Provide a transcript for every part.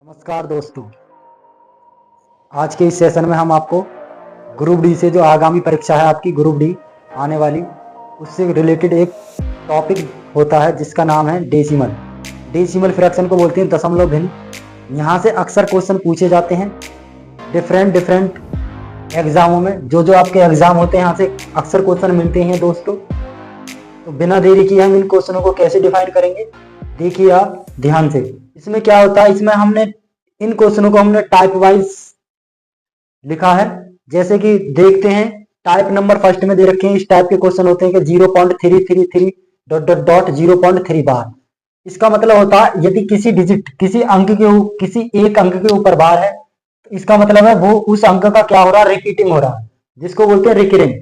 नमस्कार दोस्तों, आज के इस सेशन में हम आपको ग्रुप डी से जो आगामी परीक्षा है आपकी ग्रुप डी आने वाली, उससे रिलेटेड एक टॉपिक होता है जिसका नाम है डेसिमल। डेसिमल फ्रैक्शन को बोलते हैं दशमलव भिन्न। यहाँ से अक्सर क्वेश्चन पूछे जाते हैं डिफरेंट एग्जामों में। जो आपके एग्जाम होते हैं यहाँ से अक्सर क्वेश्चन मिलते हैं दोस्तों। तो बिना देरी किए हम इन क्वेश्चनों को कैसे डिफाइन करेंगे, देखिए आप ध्यान से। इसमें क्या होता है, इसमें हमने इन क्वेश्चनों को हमने टाइप वाइज लिखा है। जैसे कि देखते हैं, टाइप नंबर फर्स्ट में दे रखे हैं। इस टाइप के क्वेश्चन होते हैं कि 0.333 डॉट डॉट डॉट 0.3 बार। इसका मतलब होता है यदि किसी डिजिट किसी एक अंक के ऊपर बार है तो इसका मतलब है वो उस अंक का क्या हो रहा है, रिपीटिंग हो रहा है, जिसको बोलते हैं रिकरिंग,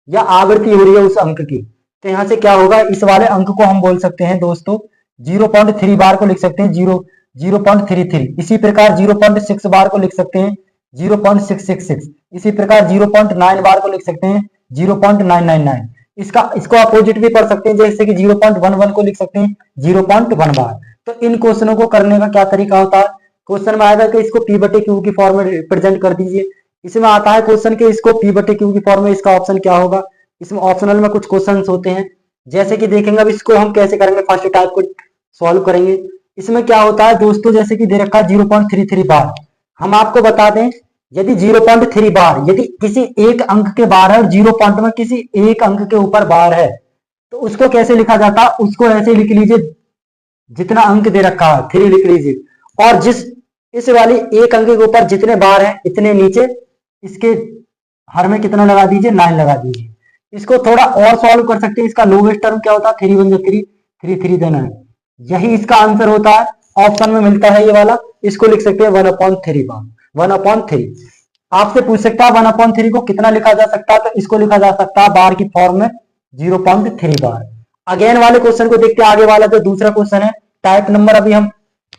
या आवृत्ति हो रही है उस अंक की। तो यहाँ से क्या होगा, इस वाले अंक को हम बोल सकते हैं दोस्तों 0.3 बार को लिख सकते हैं 0.33। इसी प्रकार 0.6 बार को लिख सकते हैं 0.666। इसी प्रकार 0.9 बार को लिख सकते हैं 0.999। इसको अपोजिट भी पढ़ सकते हैं, जैसे कि 0.11 को लिख सकते हैं 0.1 बार। तो इन क्वेश्चनों को करने का क्या तरीका होता है, क्वेश्चन में आएगा कि इसको P बटे Q की फॉर्म में रिप्रेजेंट कर दीजिए। इसमें आता है क्वेश्चन के इसको P बटे Q की फॉर्म में, इसका ऑप्शन क्या होगा। इसमें ऑप्शनल में कुछ क्वेश्चन होते हैं, जैसे कि देखेंगे अब इसको हम कैसे करेंगे। फर्स्ट टाइप को सॉल्व करेंगे। इसमें क्या होता है दोस्तों, जैसे कि दे रखा है 0.33 बार। हम आपको बता दें, यदि 0.3 बार यदि किसी एक अंक के बार है और 0 पॉइंट में किसी एक अंक के ऊपर बार है, तो उसको कैसे लिखा जाता है, उसको ऐसे लिख लीजिए, जितना अंक दे रखा है 3 लिख लीजिए, और इस वाली एक अंक के ऊपर जितने बार है इतने नीचे इसके हर में कितना लगा दीजिए, 9 लगा दीजिए। इसको थोड़ा और सॉल्व कर सकते हैं। इसका लोवेस्ट टर्म क्या होता है, 3 1 3 3 3 9। यही इसका आंसर होता है, ऑप्शन में मिलता है ये वाला। इसको लिख सकते हैं 1/3 बार, 1/3। आपसे पूछ सकता है 1/3 को कितना लिखा जा सकता है, तो इसको लिखा जा सकता है बार की फॉर्म में 0.3 बार। अगेन वाले क्वेश्चन को देखते हैं। आगे वाला जो दूसरा क्वेश्चन है, टाइप नंबर, अभी हम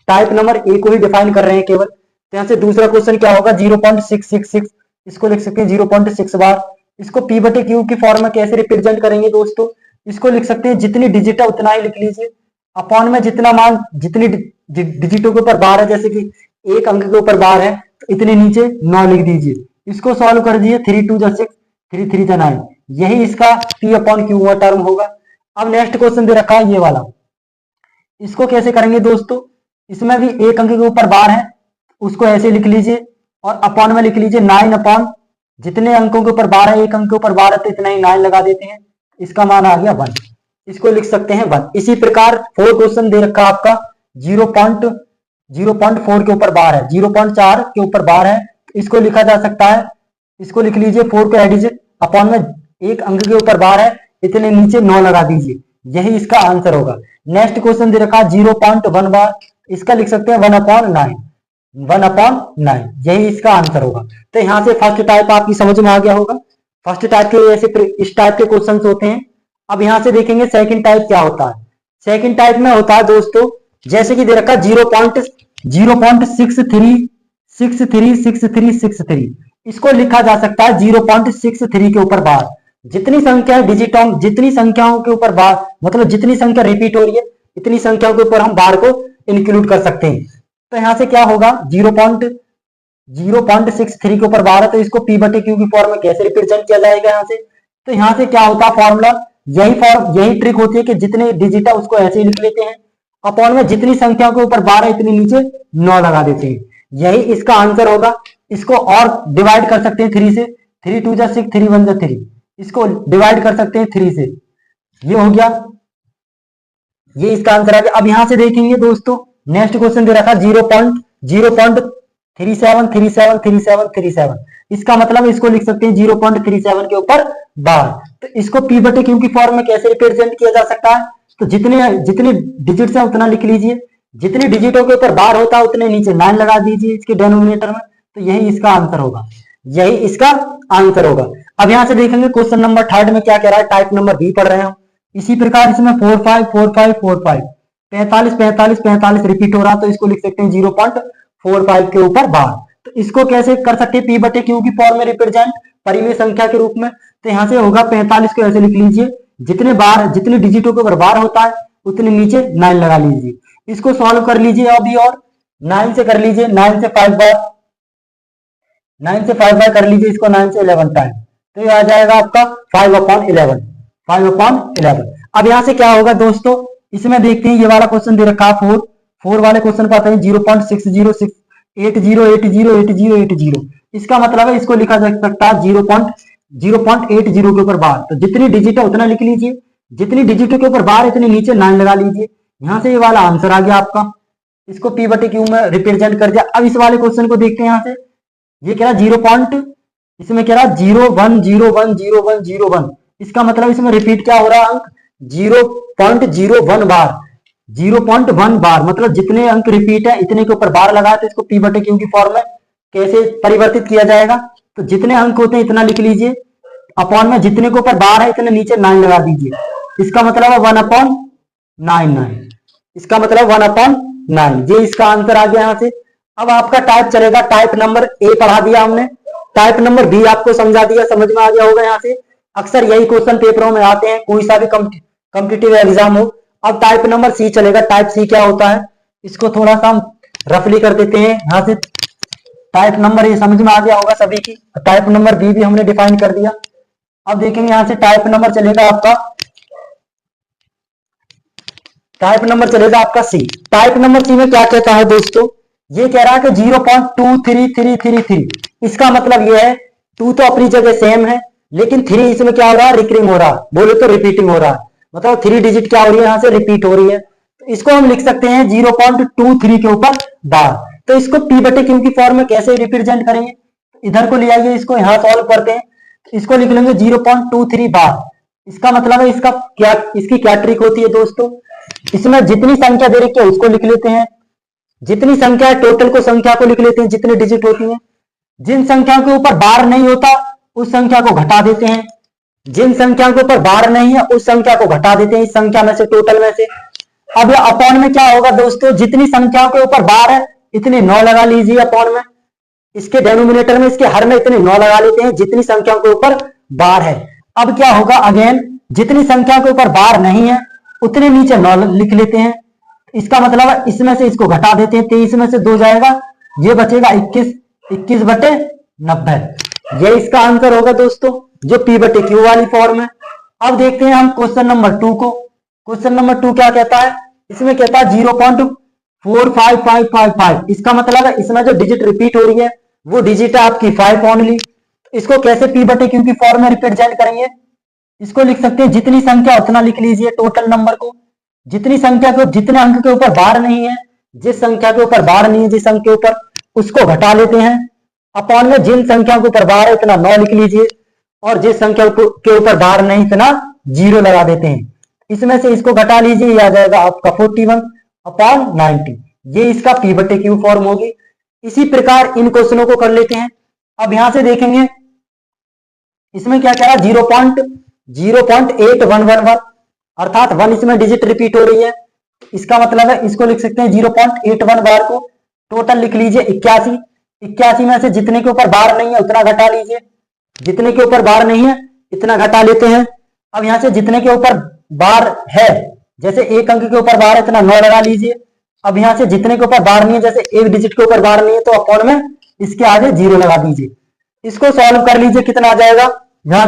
टाइप नंबर ए को ही डिफाइन कर रहे हैं केवल। तो यहाँ से दूसरा क्वेश्चन क्या होगा, 0.666। इसको लिख सकते हैं 0.6 बार। इसको P बटे Q की फॉर्म में कैसे रिप्रेजेंट करेंगे दोस्तों, इसको लिख सकते हैं जितनी डिजिट है उतना ही लिख लीजिए, अपॉन में जितना मान जितनी डिजिटों के ऊपर बार है, जैसे कि एक अंक के ऊपर बार है तो इतने नीचे 9 लिख दीजिए। इसको सॉल्व कर दीजिए, 3 2 6 3 3 9। यही इसका P अपॉन Q टर्म होगा। अब नेक्स्ट क्वेश्चन दे रखा है ये वाला, इसको कैसे करेंगे दोस्तों। इसमें भी एक अंक के ऊपर बार है, उसको ऐसे लिख लीजिए और अपॉन में लिख लीजिए 9 अपॉन जितने अंकों के ऊपर बार है, एक अंक के ऊपर बार है तो इतना ही 9 लगा देते हैं। इसका मान आ गया 1। इसको लिख सकते हैं 1। इसी प्रकार 4 क्वेश्चन दे रखा आपका 0.4 के ऊपर बार है, 0.4 के ऊपर बार है, तो इसको लिखा जा सकता है, इसको लिख लीजिए 4 को एडिजिट, अपॉन में एक अंक के ऊपर बार है इतने नीचे 9 लगा दीजिए। यही इसका आंसर होगा। नेक्स्ट क्वेश्चन दे रखा 0.1 बार, इसका लिख सकते हैं 1/9, 1/9। यही इसका आंसर होगा। तो यहाँ से फर्स्ट टाइप आपकी समझ में आ गया होगा। फर्स्ट टाइप के ऐसे इस टाइप के क्वेश्चन होते हैं। अब यहाँ से देखेंगे सेकंड टाइप क्या होता है। सेकंड टाइप में होता है दोस्तों, जैसे कि दे रखा 0.63636363। इसको लिखा जा सकता है 0.63 के ऊपर बार। जितनी संख्या डिजिटों जितनी संख्याओं के ऊपर बार, मतलब जितनी संख्या रिपीट हो रही है इतनी संख्याओं के ऊपर हम बार को इंक्लूड कर सकते हैं। तो यहाँ से क्या होगा, 0.63 के ऊपर बार है तो इसको P बटे Q की फॉर्म में कैसे रिप्रेजेंट किया जाएगा यहाँ से। तो यहाँ से क्या होता है फॉर्मूला, यही ट्रिक होती है कि जितने डिजिट है उसको ऐसे ही लिख लेते हैं, अपॉन में जितनी संख्या के ऊपर 12 इतनी नीचे 9 लगा देते हैं। यही इसका आंसर होगा। इसको और डिवाइड कर सकते हैं 3 से, 3 2 6 3 1 3। इसको डिवाइड कर सकते हैं 3 से, ये हो गया, ये इसका आंसर आ गया। अब यहां से देखेंगे दोस्तों, नेक्स्ट क्वेश्चन दे रखा 0.37373737। इसका मतलब इसको लिख सकते हैं 0.37 के ऊपर बार। तो इसको P बटे Q की फॉर्म में कैसे रिप्रेजेंट किया जा सकता है, तो जितने डिजिट्स है उतना लिख लीजिए, जितनी डिजिटों के ऊपर बार होता है उतने नीचे 9 लगा दीजिए इसके डेनोमिनेटर में। तो यही इसका आंसर होगा, यही इसका आंसर होगा। अब यहां से देखेंगे क्वेश्चन नंबर थर्ड में क्या कह रहा है, टाइप नंबर बी पढ़ रहे हैं। इसी प्रकार इसमें 4 5 4 5 4 5 45 45 45 रिपीट हो रहा, तो इसको लिख सकते हैं 0.45 के ऊपर बार। तो इसको कैसे कर सकते हैं, P बटे Q की फॉर्म में रिप्रेजेंट परिमेय संख्या के रूप में। तो यहां से होगा 45 को ऐसे लिख लीजिए, जितने डिजिटों के ऊपर बार होता है उतने नीचे 9 लगा लीजिए। इसको सॉल्व कर लीजिए अभी, और 9 से कर लीजिए, 9 से 5 बार, 9 से 5 बार कर लीजिए इसको, 9 से 11 टाइम, तो ये आ जाएगा आपका 5/11, 5/11। अब यहाँ से क्या होगा दोस्तों, इसमें देखते हैं ये वाला क्वेश्चन दे रखा है 4, 4 वाले क्वेश्चन को आते हैं 0.60680808080। इसका मतलब है इसको लिखा जा सकता है 0.80 के ऊपर बार, तो जितनी डिजिट है उतना लिख लीजिए, जितनी डिजिट के ऊपर बार इतने नीचे 9 लगा लीजिए। यहाँ से ये वाला आंसर आ गया आपका, इसको P/Q में रिप्रेजेंट कर दिया। अब इस वाले क्वेश्चन को देखते हैं, यहाँ से ये कह रहा इसमें कह रहा 0.1010101, इसका मतलब इसमें रिपीट क्या हो रहा है, अंक 0.01 बार, 0.1 बार, मतलब जितने अंक रिपीट है इतने के ऊपर बार लगाए, तो इसको P/Q की फॉर्म में कैसे परिवर्तित किया जाएगा, तो जितने अंक होते हैं इतना लिख लीजिए, अपॉन में जितने के ऊपर बार है इतने नीचे 9 लगा दीजिए, इसका मतलब है 1/9, इसका मतलब 1/9, ये इसका आंसर आ गया यहाँ से। अब आपका टाइप चलेगा, टाइप नंबर ए पढ़ा दिया हमने, टाइप नंबर बी आपको समझा दिया, समझ में आ गया होगा। यहाँ से अक्सर यही क्वेश्चन पेपरों में आते हैं, कोई सा भी कॉम्पिटिटिव एग्जाम हो। अब टाइप नंबर सी चलेगा, टाइप सी क्या होता है इसको थोड़ा सा रफली कर देते हैं। यहाँ से टाइप नंबर ये समझ में आ गया होगा सभी की, टाइप नंबर बी भी हमने डिफाइन कर दिया। अब देखेंगे यहाँ से टाइप नंबर चलेगा आपका, टाइप नंबर चलेगा आपका सी। टाइप नंबर सी में क्या कहता है दोस्तों, ये कह रहा है कि 0.2333, इसका मतलब ये है 2 तो अपनी जगह सेम है, लेकिन 3 इसमें क्या हो रहा है, रिकरिंग हो रहा है, बोले तो रिपीटिंग हो रहा है, मतलब 3 डिजिट क्या हो रही है, यहाँ से रिपीट हो रही है, तो इसको हम लिख सकते हैं 0.23 के ऊपर बार। तो इसको P/Q की फॉर्म में कैसे रिप्रेजेंट करेंगे, इधर को ले आइए, इसको यहाँ सॉल्व करते हैं, इसको लिख लेंगे 0.23 बार। इसका मतलब है इसका क्या, इसकी क्या ट्रिक होती है दोस्तों, इसमें जितनी संख्या दे रखी है उसको लिख लेते हैं, जितनी संख्या है टोटल को संख्या को लिख लेते हैं, जितनी डिजिट होती है, जिन संख्या के ऊपर बार नहीं होता उस संख्या को घटा देते हैं, जिन संख्या के ऊपर बार नहीं है उस संख्या को घटा देते हैं इस संख्या में से, टोटल में से। अब ये अपॉन में क्या होगा दोस्तों, जितनी संख्याओं के ऊपर बार है इतनी 9 लगा लीजिए अपॉन में, इसके डेनोमिनेटर में, इसके हर में इतनी 9 लगा लेते हैं जितनी संख्याओं के ऊपर बार है। अब क्या होगा, अगेन जितनी संख्या के ऊपर बार नहीं है उतने नीचे 9 लिख लेते हैं, इसका मतलब है इसमें से इसको घटा देते हैं, 23 में से 2 जाएगा, ये बचेगा 21, 21/90, ये इसका आंसर होगा दोस्तों, जो P/Q वाली फॉर्म है। अब देखते हैं हम क्वेश्चन नंबर 2 को। क्वेश्चन नंबर 2 क्या कहता है, इसमें कहता है 0.45555, इसका मतलब है इसमें जो डिजिट रिपीट हो रही है वो डिजिट है आपकी 5 ओनली। इसको कैसे P/Q की फॉर्म में रिप्रेजेंट करेंगे, इसको लिख सकते हैं जितनी संख्या उतना लिख लीजिए, टोटल नंबर को, जितनी संख्या को, जितने अंक के ऊपर बार नहीं है, जिस संख्या के ऊपर बार नहीं है, जिस अंक के ऊपर, उसको घटा लेते हैं, अपॉन में जिन संख्या के ऊपर बार है इतना 9 लिख लीजिए, और जिस संख्या के ऊपर बार नहीं इतना 0 लगा देते हैं, इसमें से इसको घटा लीजिए, ये आ जाएगा आपका 41/90, ये इसका P/Q फॉर्म होगी। इसी प्रकार इन क्वेश्चनों को कर लेते हैं। अब यहां से देखेंगे इसमें क्या कह रहा है, 0.8111, अर्थात 1 इसमें डिजिट रिपीट हो रही है, इसका मतलब है इसको लिख सकते हैं 0.81 बार को टोटल लिख लीजिए 81, 81 में से जितने के ऊपर बार नहीं है उतना घटा लीजिए, जितने के ऊपर बार नहीं है इतना घटा लेते हैं। अब यहां से जितने के ऊपर बार है, जैसे एक अंक के ऊपर बार है इतना 9 लगा लीजिए। अब यहां से जितने के ऊपर बार नहीं है, जैसे एक डिजिट के ऊपर बार नहीं है, तो अपॉन में इसके आगे 0 लगा दीजिए, इसको सॉल्व कर लीजिए, कितना आ जाएगा, यहां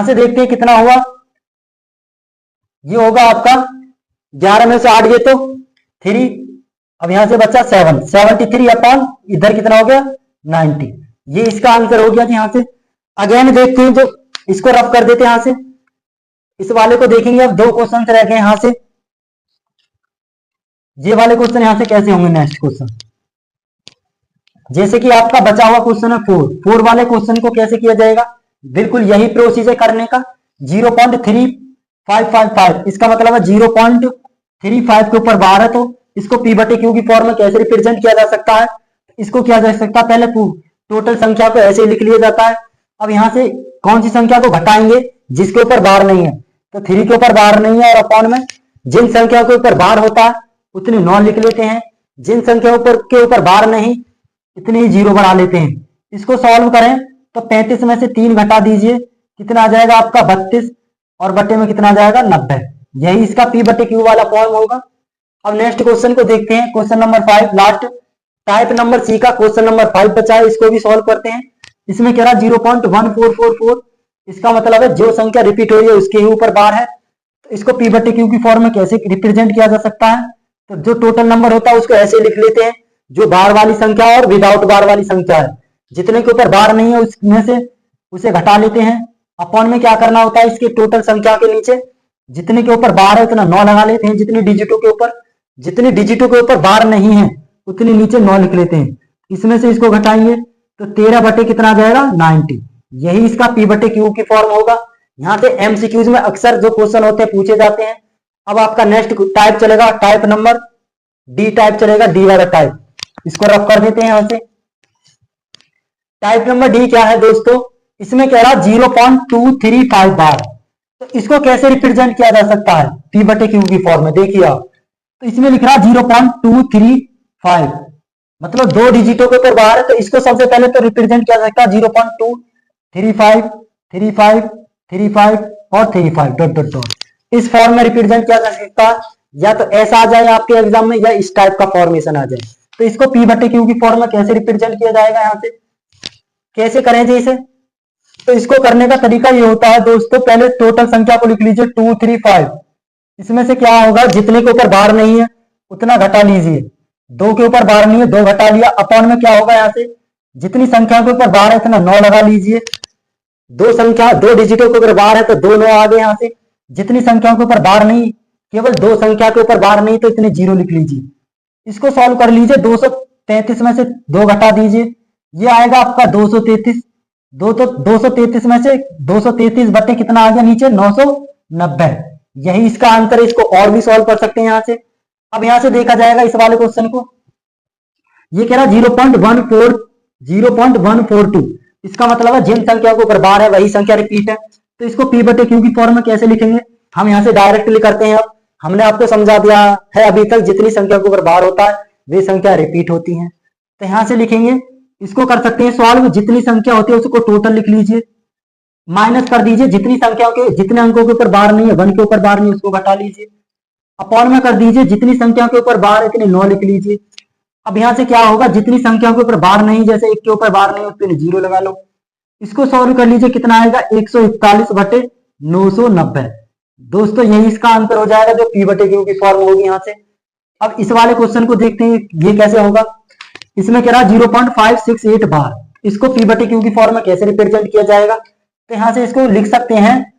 से देखते हैं कितना हुआ, ये होगा आपका 11 में से 8 गए तो 3, अब यहां से बचा 7, 73 अपॉन इधर कितना हो गया 90, ये इसका आंसर हो गया। यहां से अगेन देखते हैं, जो इसको रफ कर देते हैं, यहां से इस वाले को देखेंगे। अब 2 क्वेश्चन रह गए यहां से, ये वाले क्वेश्चन यहां से कैसे होंगे, नेक्स्ट क्वेश्चन जैसे कि आपका बचा हुआ क्वेश्चन है 4 वाले क्वेश्चन को कैसे किया जाएगा, बिल्कुल यही प्रोसीजर करने का, 0.3555, इसका मतलब है 0.35 के ऊपर बार है, तो इसको P/Q की फॉर्म में कैसे रिप्रेजेंट किया जा सकता है, इसको किया जा सकता है, पहले टोटल संख्या को ऐसे लिख लिया जाता है। अब यहां से कौन सी संख्या को घटाएंगे, जिसके ऊपर बार नहीं है, तो 3 के ऊपर बार नहीं है, और अपॉन में जिन संख्या के ऊपर बार होता है उतनी 9 लिख लेते हैं, जिन संख्या के ऊपर बार नहीं इतने ही 0 बढ़ा लेते हैं। इसको सॉल्व करें तो 35 में से 3 घटा दीजिए, कितना आ जाएगा आपका 32, और बटे में कितना आ जाएगा 90, यही इसका P/Q वाला फॉर्म होगा। अब नेक्स्ट क्वेश्चन को देखते हैं, question number 5 last type number C का क्वेश्चन नंबर 5 बचा है, इसको भी सॉल्व करते हैं। इसमें कह रहा 0.1444, इसका मतलब है जो संख्या रिपीट हो रही है उसके ही ऊपर बार है, तो इसको पी बटे क्यू की फॉर्म में कैसे रिप्रेजेंट किया जा सकता है? तो जो टोटल नंबर होता है उसको ऐसे लिख लेते हैं, जो बार वाली संख्या और विदाउट बार वाली संख्या है, जितने के ऊपर बार नहीं है उसमें से उसे घटा लेते हैं। अपॉन में क्या करना होता है, इसके टोटल संख्या के नीचे जितने के ऊपर बार है उतना 9 लगा लेते हैं, जितनी डिजिटों के ऊपर बार नहीं है उतनी नीचे 9 लिख लेते हैं। इसमें से इसको घटाएंगे तो 13 बटे कितना आ जाएगा 90। यही इसका पी बटे क्यू की फॉर्म होगा। यहाँ से एमसीक्यूज में अक्सर जो क्वेश्चन होते हैं पूछे जाते हैं। अब आपका नेक्स्ट टाइप चलेगा, टाइप नंबर डी टाइप चलेगा, डी वाला टाइप, इसको रफ कर देते हैं यहां से। टाइप नंबर डी क्या है दोस्तों, इसमें कह रहा 0.235 बार, तो इसको कैसे रिप्रेजेंट किया जा सकता है पी बटे क्यू की फॉर्म में? देखिए आप, तो इसमें लिख रहा 0.235, मतलब 2 डिजिटों के ऊपर बार है, तो इसको सबसे पहले तो रिप्रेजेंट किया जा सकता है 0.235 35 35 और 35 डॉट डॉट डॉट, इस फॉर्म में रिप्रेजेंट किया जा सकता है। या तो ऐसा आ जाए आपके एग्जाम में, या इस टाइप का फॉर्मेशन आ जाए। तो इसको पी बटे क्यू की फॉर्म में कैसे रिप्रेजेंट किया जाएगा, यहां से कैसे करें जी इसे? तो इसको करने का तरीका ये होता है दोस्तों, पहले टोटल संख्या को लिख लीजिए 235, इसमें से क्या होगा, जितने के ऊपर बार नहीं है उतना घटा लीजिए, 2 के ऊपर बार नहीं है 2 घटा लिया, अपॉन में क्या होगा, यहाँ से जितनी संख्या के ऊपर बार है इतना 9 लगा लीजिए, 2 डिजिटों के ऊपर बार है तो 2 9 आ गए, यहाँ से जितनी संख्याओं के ऊपर बार नहीं, केवल 2 संख्या के ऊपर बार नहीं, तो इतने 0 लिख लीजिए। इसको सॉल्व कर लीजिए, 233 में से 2 घटा दीजिए, ये आएगा आपका 233, 233 में से 233 बटे कितना आ गया नीचे 990, यही इसका आंसर है। इसको और भी सॉल्व कर सकते हैं यहां से। अब यहां से देखा जाएगा इस वाले क्वेश्चन को, ये कह रहा 0.142, इसका मतलब है जिन संख्या के ऊपर बार है वही संख्या रिपीट है, तो इसको पी बटे क्यू की फॉर्म में कैसे लिखेंगे? हम यहां से डायरेक्टली करते हैं। अब हमने आपको समझा दिया है अभी तक, जितनी संख्या के ऊपर बार होता है वे संख्या रिपीट होती हैं, तो यहां से लिखेंगे। इसको कर सकते हैं सॉल्व, जितनी संख्या होती है उसको टोटल लिख लीजिए, माइनस कर दीजिए जितनी संख्याओं के जितने अंकों के ऊपर बार नहीं है, 1 के ऊपर बार नहीं है उसको घटा लीजिए, अपॉन में कर दीजिए जितनी संख्या के ऊपर बार है इतने 9 लिख लीजिए। अब यहां से क्या होगा, जितनी संख्या के ऊपर बार नहीं, जैसे 1 के ऊपर बार नहीं उस पर 0 लगा लो, इसको सॉल्व कर लीजिए, कितना आएगा 141 बटे 990। दोस्तों यही इसका आंसर हो जाएगा, जो पी बटे क्यू की फॉर्म होगी यहां से। अब इस वाले क्वेश्चन को देखते हैं ये कैसे होगा। इसमें कह रहा 0.568 बार, इसको पी बटे क्यू की फॉर्म में कैसे रिप्रेजेंट किया जाएगा? तो यहां से इसको लिख सकते हैं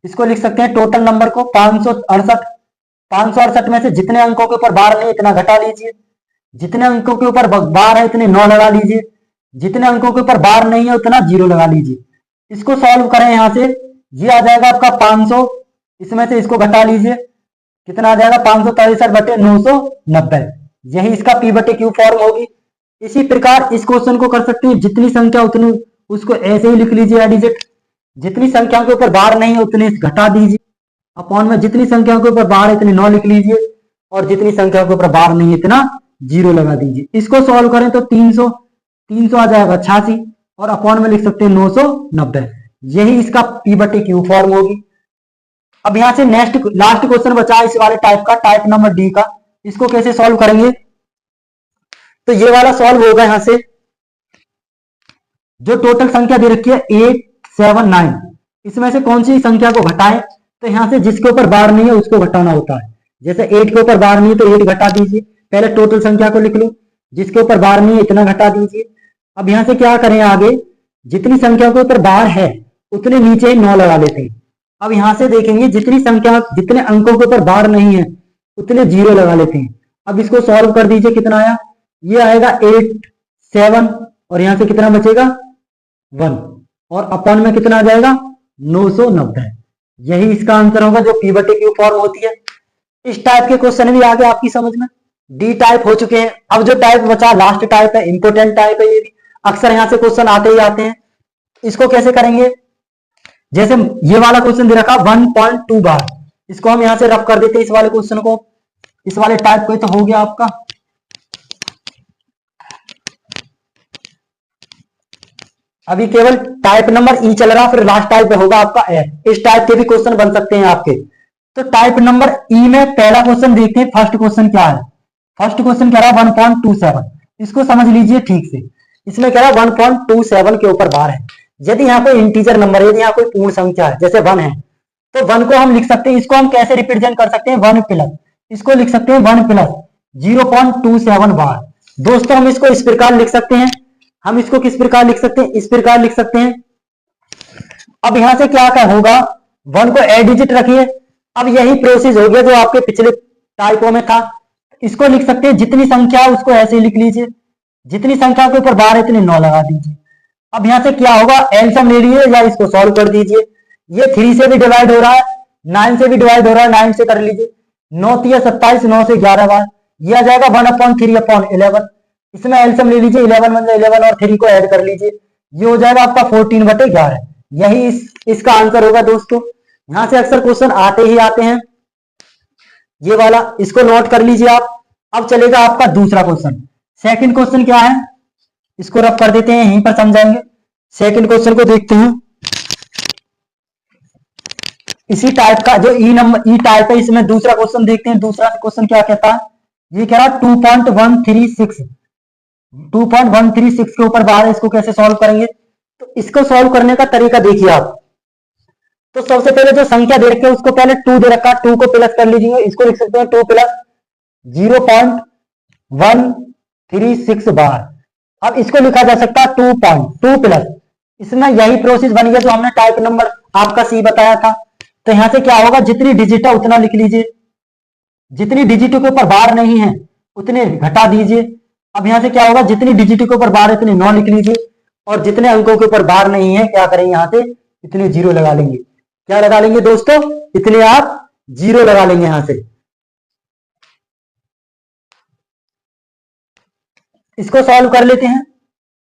इसको लिख सकते हैं टोटल नंबर को 568 में से जितने अंकों के ऊपर बार नहीं इतना घटा लीजिए, जितने अंकों के ऊपर बार है इतने 9 लगा लीजिए, जितने अंकों के ऊपर बार नहीं है उतना 0 लगा लीजिए। इसको सॉल्व करें यहां से, ये आ जाएगा आपका 500, इसमें से इसको घटा लीजिए, कितना आ जाएगा 563 बटे 990, यही इसका पी बटे क्यू फॉर्म होगी। इसी प्रकार इस क्वेश्चन को कर सकते हैं, जितनी संख्या उतनी उसको ऐसे ही लिख लीजिए डिजिट, जितनी संख्या के ऊपर बार नहीं है उतने घटा दीजिए, अपॉन में जितनी संख्या के ऊपर बार है इतने 9 लिख लीजिए, और जितनी संख्या के ऊपर बार नहीं है इतना 0 लगा दीजिए। इसको सॉल्व करें तो 300 आ जाएगा 86, और अपॉन में लिख सकते हैं 990, यही इसका पी बटे क्यू फॉर्म होगी। अब यहां से नेक्स्ट लास्ट क्वेश्चन बचा है इस वाले टाइप का, टाइप नंबर डी का, इसको कैसे सॉल्व करेंगे? तो ये वाला सॉल्व होगा यहां से, जो टोटल संख्या दे रखी है 879, इसमें से कौन सी संख्या को घटाएं? तो यहां से जिसके ऊपर बार नहीं है उसको घटाना होता है, जैसे 8 के ऊपर बार नहीं है तो 8 घटा दीजिए, पहले टोटल संख्या को लिख लो, जिसके ऊपर बार नहीं है इतना घटा दीजिए। अब यहां से क्या करें आगे, जितनी संख्या के ऊपर बार है उतने नीचे ही 9 लगा लेते हैं। अब यहां से देखेंगे जितने अंकों के ऊपर बार नहीं है उतने 0 लगा लेते हैं। अब इसको सॉल्व कर दीजिए, कितना आया, ये आएगा 87, और यहां से कितना बचेगा 1, और अपॉन में कितना आ जाएगा 990, यही इसका आंसर होगा, जो पी बटे क्यू फॉर्म होती है। इस टाइप के क्वेश्चन भी आ गए आपकी समझ में, डी टाइप हो चुके हैं। अब जो टाइप बचा लास्ट टाइप है, इंपोर्टेंट टाइप है, ये भी अक्सर यहां से क्वेश्चन आते ही आते हैं। इसको कैसे करेंगे, जैसे ये वाला क्वेश्चन दे रखा 1.2 बार, इसको हम यहां से रफ कर देते हैं इस वाले क्वेश्चन को, इस वाले टाइप को, तो हो गया आपका। अभी केवल टाइप नंबर ई चल रहा, फिर लास्ट टाइप पे होगा आपका एफ। इस टाइप के भी क्वेश्चन बन सकते हैं आपके, तो टाइप नंबर ई में पहला क्वेश्चन देखते हैं। फर्स्ट क्वेश्चन क्या है? फर्स्ट क्वेश्चन कह रहा है 1.27। इसको समझ लीजिए ठीक से। इसमें कह रहा है 1.27 के ऊपर बार है। यदि यहाँ कोई इंटीजर नंबर है, यदि यहाँ कोई पूर्ण संख्या है, जैसे 1 है, तो 1 को हम लिख सकते हैं, इसको हम कैसे रिप्रेजेंट कर सकते हैं? 1 प्लस, इसको लिख सकते हैं 1 प्लस 0.27 बार। दोस्तों हम इसको इस प्रकार लिख सकते हैं। हम इसको किस प्रकार लिख सकते हैं? इस प्रकार लिख सकते हैं। अब यहां से क्या क्या होगा? 1 को ए डिजिट रखिए। अब यही प्रोसेस हो गया जो आपके पिछले टाइपों में था। इसको लिख सकते हैं, जितनी संख्या उसको ऐसे लिख लीजिए, जितनी संख्या के ऊपर बार है इतने 9 लगा दीजिए। अब यहां से क्या होगा? एलसीएम ले लीजिए या इसको सॉल्व कर दीजिए। ये 3 से भी डिवाइड हो रहा है, 9 से भी डिवाइड हो रहा है, 9 से कर लीजिए। 9 3 27, 9 से 11 बार। यह आ जाएगा 1/3/11। इसमें एलसीएम ले लीजिए, 11 1 11 और 3 को ऐड कर लीजिए। ये हो जाएगा आपका 14/11। यही इसका आंसर होगा दोस्तों। यहां से अक्सर क्वेश्चन आते ही आते हैं, ये वाला, इसको नोट कर लीजिए आप। अब चलेगा आपका दूसरा क्वेश्चन। सेकंड क्वेश्चन क्या है? इसको रफ कर देते हैं, यहीं पर समझाएंगे। सेकंड क्वेश्चन को देखते हैं। इसी टाइप का जो ई टाइप है, इसमें दूसरा क्वेश्चन देखते हैं। दूसरा क्वेश्चन क्या कहता है? ये कह रहा है 2.136 के ऊपर बाहर है। इसको कैसे सॉल्व करेंगे? तो इसको सॉल्व करने का तरीका देखिए आप। तो सबसे पहले जो संख्या दे रखी है उसको पहले 2 दे रखा है, 2 को प्लस कर लीजिए। इसको लिख सकते हैं 2 प्लस 0.136 बार। अब इसको लिखा जा सकता है 2 प्लस, इसमें यही प्रोसेस बन गया जो हमने टाइप नंबर आपका सी बताया था। तो यहां से क्या होगा? जितनी डिजिट है उतना लिख लीजिए, जितनी डिजिट के ऊपर बार नहीं है उतने घटा दीजिए। अब यहां से क्या होगा? जितनी डिजिट के ऊपर बार है इतने 9 लिख लीजिए, और जितने अंकों के ऊपर बार नहीं है क्या करेंगे? यहां से इतने 0 लगा लेंगे। क्या लगा लेंगे दोस्तों? इतने आप 0 लगा लेंगे यहां से। इसको सॉल्व कर लेते हैं।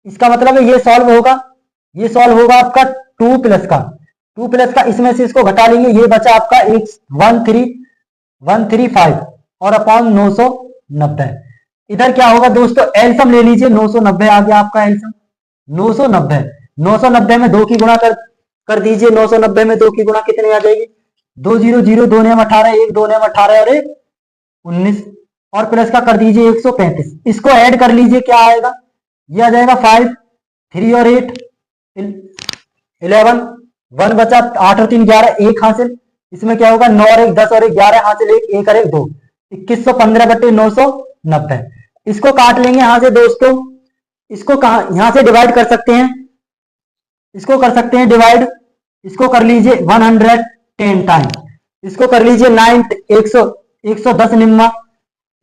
इसका मतलब है ये सॉल्व होगा, ये सॉल्व होगा आपका 2 प्लस का, 2 प्लस का इसमें से इसको घटा लेंगे। ये बचा आपका 13135 और अपॉन 990। इधर क्या होगा दोस्तों? एलसीएम ले लीजिए। 990 आ गया आपका एलसीएम। 990 में 2 की गुणा कर दीजिए। 990 में 2 की गुणा कितनी आ जाएगी? 2 0 0, 2 9 18, 1 2 9 18 और 1 19, और प्लस का कर दीजिए 135। इसको ऐड कर लीजिए, क्या आएगा? ये आ जाएगा 5 3 और 8 11, 1 बचा, 8 और 3 11, 1 हासिल। इसमें क्या होगा? 9 और 1 10 और 1 11 हासिल, 1 और 1 2, 2115/990। इसको काट लेंगे यहां से दोस्तों। इसको कहां? यहां से डिवाइड कर सकते हैं, इसको कर सकते हैं डिवाइड। इसको कर लीजिए 110 टाइम। इसको कर लीजिए 110 निम्मा,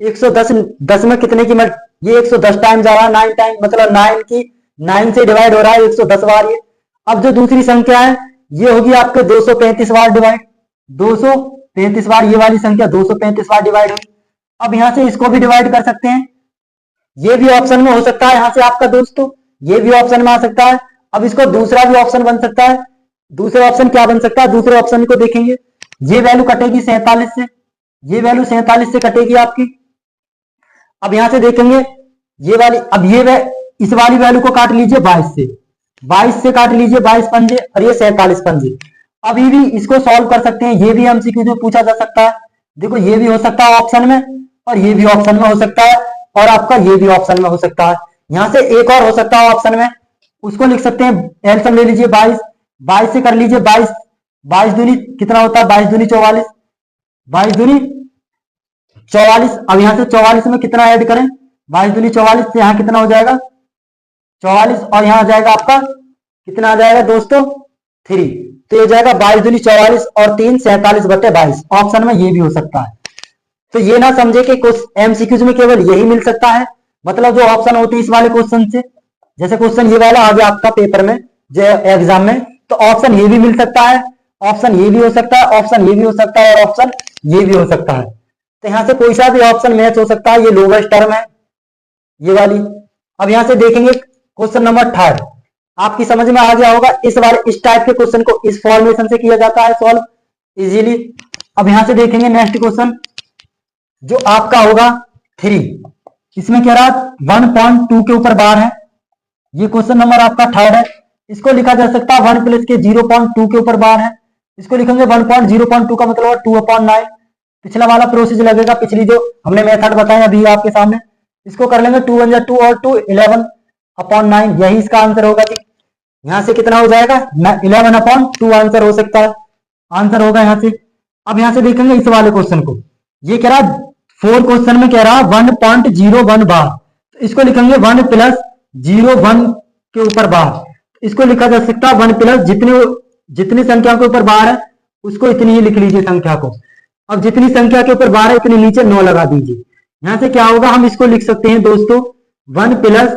110 10 में कितने की मत, ये 110 टाइम जा रहा है, 9 टाइम, मतलब 9 से डिवाइड हो रहा है 110 बार ये। अब जो दूसरी संख्या है ये होगी आपके 235 बार डिवाइड, 235 बार ये वाली संख्या 235 बार डिवाइड हुई। अब यहां से इसको भी डिवाइड कर सकते हैं, ये भी ऑप्शन में हो सकता है यहां से आपका दोस्तों, ये भी ऑप्शन में आ सकता है। अब इसको दूसरा भी ऑप्शन बन सकता है। दूसरा ऑप्शन क्या बन सकता है? दूसरे ऑप्शन को देखेंगे, ये वैल्यू कटेगी 47 से, ये वैल्यू 47 से कटेगी आपकी। अब यहां से देखेंगे ये वाली, अब ये इस वाली वैल्यू को काट लीजिए 22 से काट लीजिए 22 पंजे, और ये 47 पंजे। अभी भी इसको सॉल्व कर सकते हैं, ये भी एमसीक्यू में पूछा जा सकता है। देखो ये भी हो सकता है ऑप्शन में, और ये भी ऑप्शन में हो सकता है, और आपका ये भी ऑप्शन में हो सकता है। यहां से एक और हो सकता है ऑप्शन में, उसको लिख सकते हैं, एलसीएम ले लीजिए 22 से कर लीजिए 22 दूनी कितना होता है? 22 दूनी 44, 22 दूनी 44। अब यहां से 44 में कितना ऐड करें? 22 दूनी 44 से यहां कितना हो जाएगा? 44, और यहां आ जाएगा आपका कितना आ जाएगा दोस्तों? 3। तो ये जाएगा 22 दूनी 44 और 3 47/22। ऑप्शन में ये भी हो सकता है। तो ये ना समझे कि कुछ एमसीक्यूज में केवल यही मिल सकता है, मतलब जो ऑप्शन होते हैं इस वाले क्वेश्चन से, जैसे क्वेश्चन ये वाला आ गया आपका पेपर में, जो एग्जाम में, तो ऑप्शन ये भी मिल सकता है, ऑप्शन ये भी हो सकता है, ऑप्शन ये भी हो सकता है, और ऑप्शन ये भी हो सकता है। तो यहां से कोई सा भी ऑप्शन मैच हो सकता है। ये लोवेस्ट टर्म है ये वाली। अब यहां से देखेंगे क्वेश्चन नंबर 3, आपकी समझ में आ गया होगा। इस टाइप के क्वेश्चन को इस फॉर्मेशन से किया जाता है सॉल्व इजीली। अब यहां से देखेंगे नेक्स्ट क्वेश्चन जो आपका होगा 3। इसमें कह रहा है 1.2 के ऊपर बार है। ये क्वेश्चन नंबर आपका 3 है। इसको लिखा जा सकता है 1 प्लस के 0.2 के ऊपर बार है। इसको लिखेंगे 1.0.2 का मतलब 2/9। पिछला वाला प्रोसेस लगेगा, पिछली जो हमने मेथड बताया अभी आपके सामने, इसको कर लेंगे 2 1 2 और 2 11/9, यही इसका आंसर होगा जी। यहां से कितना हो जाएगा 11/2 आंसर हो सकता है, आंसर होगा यहां से। अब यहां से देखेंगे इस वाले क्वेश्चन को, ये कह रहा 4 क्वेश्चन में कह रहा 1.01 बार, तो इसको लिखेंगे 1 प्लस 0 1 के ऊपर बार। इसको लिखा जा सकता है 1 प्लस जितनी संख्या के ऊपर बार है उसको इतनी ही लिख लीजिए संख्या को। अब जितनी संख्या के ऊपर बार है इतनी नीचे 9 लगा दीजिए। यहां से क्या होगा, हम इसको लिख सकते हैं दोस्तों 1 प्लस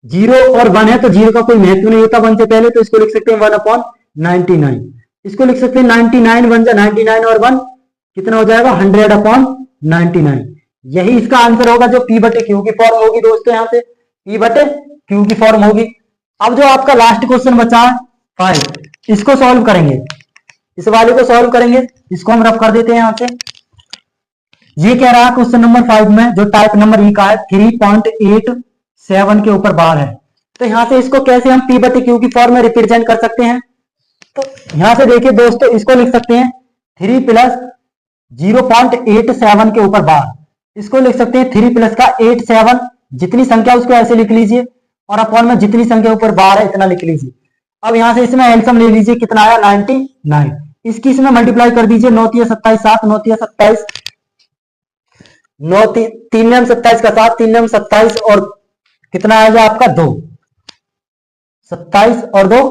0 और 1 है तो 0 का कोई महत्व नहीं होता 1 से पहले, तो इसको लिख सकते हैं 1/99। इसको लिख सकते हैं 99 1 जा 99 और 1 कितना हो जाएगा 100/99। यही इसका आंसर होगा जो P बटे Q की फॉर्म होगी दोस्तों, यहाँ से P बटे Q की फॉर्म होगी। अब जो आपका लास्ट क्वेश्चन बचा है 5, इसको सॉल्व करेंगे, इस वाले को सॉल्व करेंगे, इसको हम रफ कर देते हैं यहां से। ये कह रहा है क्वेश्चन नंबर 5 में जो टाइप नंबर ई का है 3.87 के ऊपर बार है, तो यहां से इसको कैसे हम P बटे Q की फॉर्म में रिप्रेजेंट कर सकते हैं। तो यहां से देखिए दोस्तों, इसको लिख सकते हैं 3 प्लस 0.87 के ऊपर बार, इसको लिख सकते हैं 3 प्लस का 87, जितनी संख्या उसको ऐसे लिख लीजिए और अपॉन में जितनी संख्या ऊपर बार है इतना लिख लीजिए। अब यहां से इसमें एलसीएम ले लीजिए, कितना आया 99, इसकी इसमें मल्टीप्लाई कर दीजिए, 9 3 27 7 9 3 27 9 3 27 का 7 3 27 और कितना आएगा आपका 2 27 और 2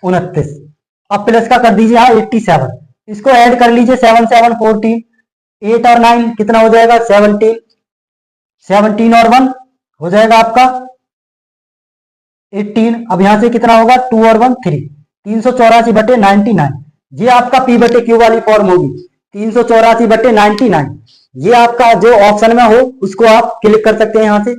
29। अब प्लस का कर दीजिए 87, इसको ऐड कर लीजिए 7 7 14 8 और 9 कितना हो जाएगा 17 17 और 1 हो जाएगा आपका 18। अब यहां से कितना होगा 2 और 1 3 384/99, ये आपका P बटे Q वाली फॉर्म होगी 384/99। ये आपका जो ऑप्शन में हो उसको आप क्लिक कर सकते हैं यहां से।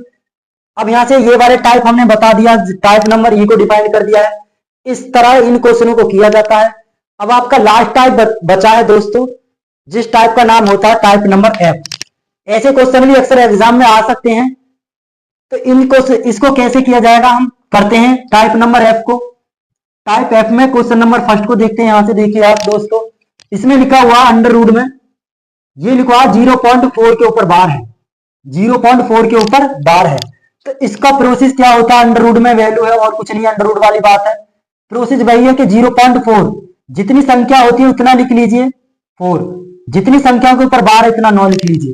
अब यहां से ये वाले टाइप हमने बता दिया, टाइप नंबर ई को डिफाइन कर दिया है, इस तरह इन क्वेश्चनों को किया जाता है। अब आपका लास्ट टाइप बचा है दोस्तों, जिस टाइप का नाम होता है टाइप नंबर F। ऐसे क्वेश्चन भी अक्सर एग्जाम में आ सकते हैं, तो इसको कैसे किया जाएगा हम करते हैं टाइप नंबर F को। टाइप F में क्वेश्चन नंबर फर्स्ट को देखते हैं, यहां से देखिए आप दोस्तों, इसमें लिखा हुआ अंडर रूट में ये लिखा हुआ 0.4 के ऊपर बार है, 0.4 के ऊपर बार है। तो इसका प्रोसेस क्या होता है, अंडर रूट में वैल्यू है और कुछ नहीं, अंडर रूट वाली बात है। प्रोसेस वही है कि 0.4 जितनी संख्या होती है उतना लिख लीजिए 4, जितनी संख्या के ऊपर बार है इतना 9 लिख लीजिए।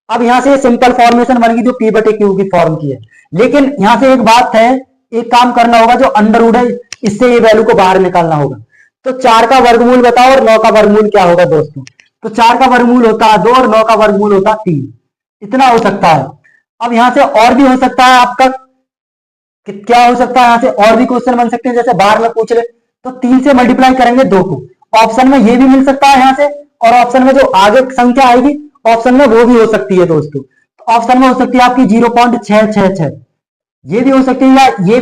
अब यहां से सिंपल फॉर्मेशन बन गई जो P बटे Q की फॉर्म की है। लेकिन यहां से एक बात है, एक काम करना होगा, जो अंडर रूट है इससे ये वैल्यू को बाहर निकालना होगा। तो 4 का वर्गमूल बताओ और 9 का वर्गमूल क्या होगा दोस्तों। तो 4 का वर्गमूल होता है 2 और 9 का वर्गमूल होता है 3, इतना हो सकता है। अब यहां से और भी हो सकता है आपका, क्या हो सकता है, यहां से और भी क्वेश्चन बन सकते हैं, जैसे बाहर में पूछ ले तो 3 से मल्टीप्लाई करेंगे 2 को, ऑप्शन में ये भी मिल सकता है यहां से, और ऑप्शन में जो आगे संख्या आएगी ऑप्शन में वो भी हो सकती है दोस्तों। तो ऑप्शन में हो सकती है आपकी 0.666, ये भी हो सकती है, या ये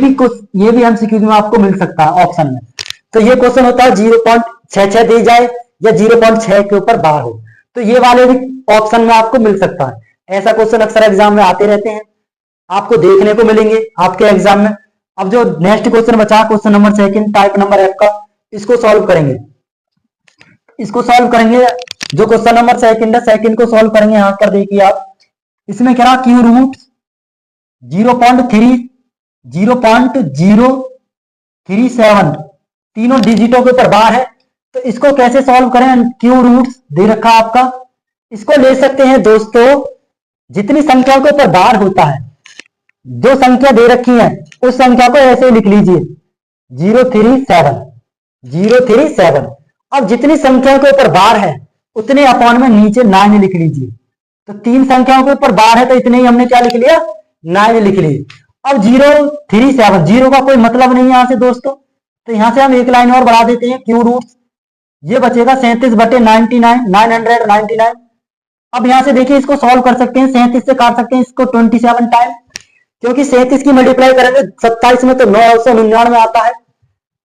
भी एमसीक्यू में आपको मिल सकता है ऑप्शन में। तो ये क्वेश्चन होता है 0.66 दी जाए या 0.6 के ऊपर बार हो, तो ये वाले भी ऑप्शन में आपको मिल सकता है। ऐसा क्वेश्चन अक्सर एग्जाम में आते रहते हैं, आपको देखने को मिलेंगे आपके एग्जाम में। अब जो नेक्स्ट क्वेश्चन बचा question number 2 type number F का, इसको सॉल्व करेंगे। जो क्वेश्चन नंबर 2 है, सेकंड को सॉल्व करेंगे। यहां पर देखिए आप, इसमें क्या रहा क्यू रूट 0.037 तीनों डिजिटों के ऊपर बार है। तो इसको कैसे सॉल्व करें, क्यू रूट्स दे रखा आपका, इसको ले सकते हैं दोस्तों, जितनी संख्या के ऊपर बार होता है, जो संख्या दे रखी है उस संख्या को ऐसे लिख लीजिए 037। अब जितनी संख्या के ऊपर बार है उतने अपॉन में नीचे 9 लिख लीजिए। तो 3 संख्याओं के ऊपर बार है तो इतने ही हमने क्या लिख लिया 9 लिख लिए। अब 037, 0 का कोई मतलब नहीं है यहां से दोस्तों, तो यहां से हम एक लाइन और बढ़ा देते हैं क्यू रूट्स, ये बचेगा 37/99। अब यहां से देखिए इसको सॉल्व कर सकते हैं, 37 से काट सकते हैं इसको 27 टाइम, क्योंकि 37 की मल्टीप्लाई करेंगे 27 में तो 999 आता है।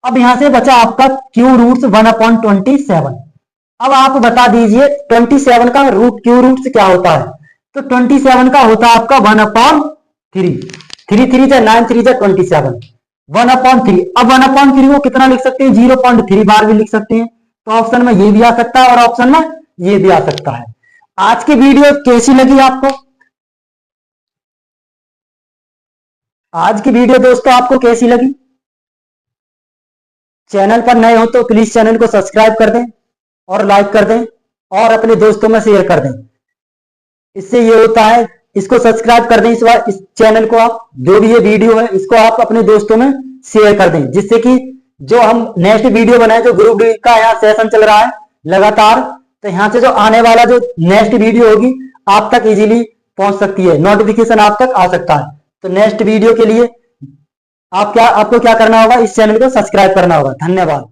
अब यहां से बचा आपका क्यू रूट्स 1/27। अब आप बता दीजिए 27 का रूट क्यू रूट्स क्या होता है। तो 27 का होता है आपका 1/3, 3 3 जा 9 3 जा 27, 1/3। अब 1/3 को कितना लिख सकते हैं 0.3 बार भी लिख सकते हैं। तो तो ऑप्शन में ये भी आ सकता है और ऑप्शन में ये भी आ सकता है। आज की वीडियो कैसी लगी आपको? आज की वीडियो दोस्तों आपको कैसी लगी? चैनल पर नए हो तो प्लीज चैनल को सब्सक्राइब कर दें और लाइक कर दें और अपने दोस्तों में शेयर कर दें। इससे ये होता है, इसको सब्सक्राइब कर दें, इस बार इस चैनल को आप, जो भी ये वीडियो है इसको आप अपने दोस्तों में शेयर कर दें, जिससे कि जो हम नेक्स्ट वीडियो बनाए, जो ग्रुप डी का यहाँ सेशन चल रहा है लगातार, तो यहाँ से जो आने वाला जो नेक्स्ट वीडियो होगी आप तक इजीली पहुंच सकती है, नोटिफिकेशन आप तक आ सकता है। तो नेक्स्ट वीडियो के लिए आपको क्या करना होगा, इस चैनल को सब्सक्राइब करना होगा। धन्यवाद।